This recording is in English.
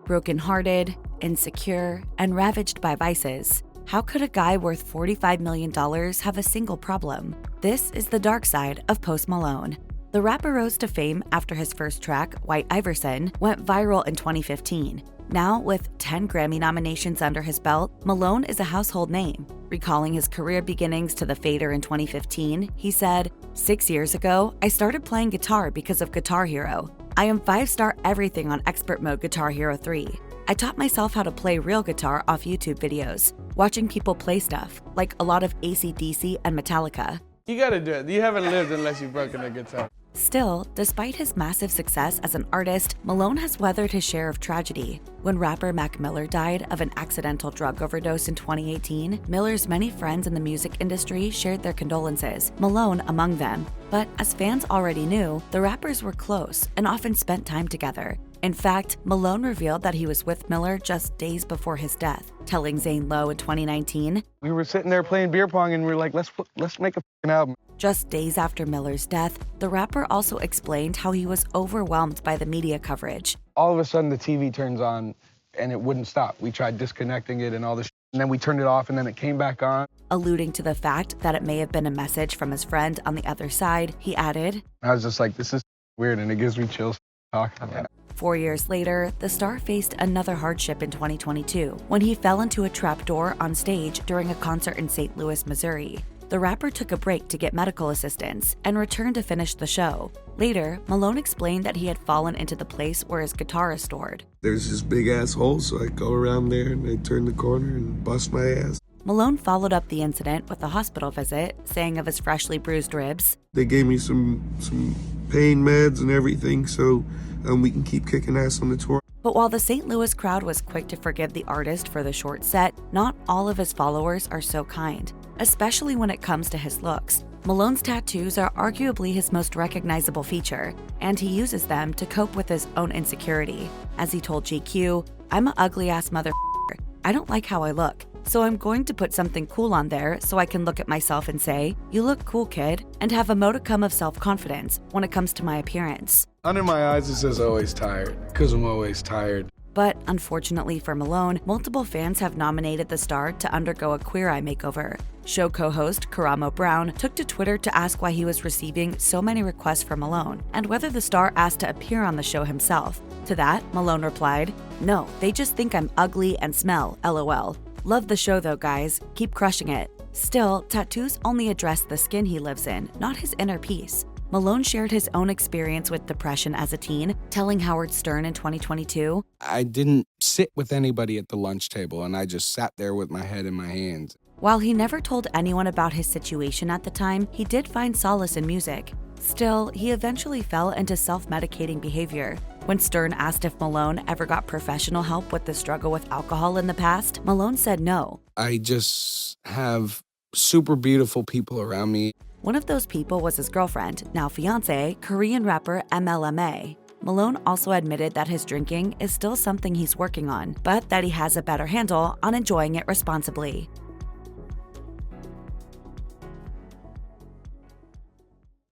Brokenhearted, insecure, and ravaged by vices. How could a guy worth $45 million have a single problem? This is the dark side of Post Malone. The rapper rose to fame after his first track, White Iverson, went viral in 2015. Now, with 10 Grammy nominations under his belt, Malone is a household name. Recalling his career beginnings to the Fader in 2015, he said, "6 years ago, I started playing guitar because of Guitar Hero. I am 5-star everything on Expert Mode Guitar Hero 3. I taught myself how to play real guitar off YouTube videos, watching people play stuff, like a lot of AC/DC and Metallica." You gotta do it. You haven't lived unless you've broken a guitar. Still, despite his massive success as an artist, Malone has weathered his share of tragedy. When rapper Mac Miller died of an accidental drug overdose in 2018, Miller's many friends in the music industry shared their condolences, Malone among them. But as fans already knew, the rappers were close and often spent time together. In fact, Malone revealed that he was with Miller just days before his death, telling Zane Lowe in 2019, We were sitting there playing beer pong and we were like, let's make a f***ing album. Just days after Miller's death, the rapper also explained how he was overwhelmed by the media coverage. All of a sudden the TV turns on and it wouldn't stop. We tried disconnecting it and all this and then we turned it off and then it came back on. Alluding to the fact that it may have been a message from his friend on the other side, he added, I was just like, this is weird and it gives me chills talking about it. 4 years later, the star faced another hardship in 2022 when he fell into a trapdoor on stage during a concert in St. Louis, Missouri. The rapper took a break to get medical assistance and returned to finish the show. Later, Malone explained that he had fallen into the place where his guitar is stored. There's this big ass hole, so I go around there and I turn the corner and bust my ass. Malone followed up the incident with a hospital visit, saying of his freshly bruised ribs, They gave me some pain meds and everything, so we can keep kicking ass on the tour. But while the St. Louis crowd was quick to forgive the artist for the short set, not all of his followers are so kind, especially when it comes to his looks. Malone's tattoos are arguably his most recognizable feature, and he uses them to cope with his own insecurity. As he told GQ, "I'm a ugly-ass motherfucker. I don't like how I look, so I'm going to put something cool on there so I can look at myself and say, 'You look cool, kid,' and have a modicum of self-confidence when it comes to my appearance." Under my eyes it says always tired, because I'm always tired. But unfortunately for Malone, multiple fans have nominated the star to undergo a Queer Eye makeover. Show co-host Karamo Brown took to Twitter to ask why he was receiving so many requests for Malone, and whether the star asked to appear on the show himself. To that, Malone replied, "No, they just think I'm ugly and smell, lol. Love the show though, guys. Keep crushing it." Still, tattoos only address the skin he lives in, not his inner peace. Malone shared his own experience with depression as a teen, telling Howard Stern in 2022, I didn't sit with anybody at the lunch table, and I just sat there with my head in my hands. While he never told anyone about his situation at the time, he did find solace in music. Still, he eventually fell into self-medicating behavior. When Stern asked if Malone ever got professional help with the struggle with alcohol in the past, Malone said no. I just have super beautiful people around me. One of those people was his girlfriend, now fiancé, Korean rapper MLMA. Malone also admitted that his drinking is still something he's working on, but that he has a better handle on enjoying it responsibly.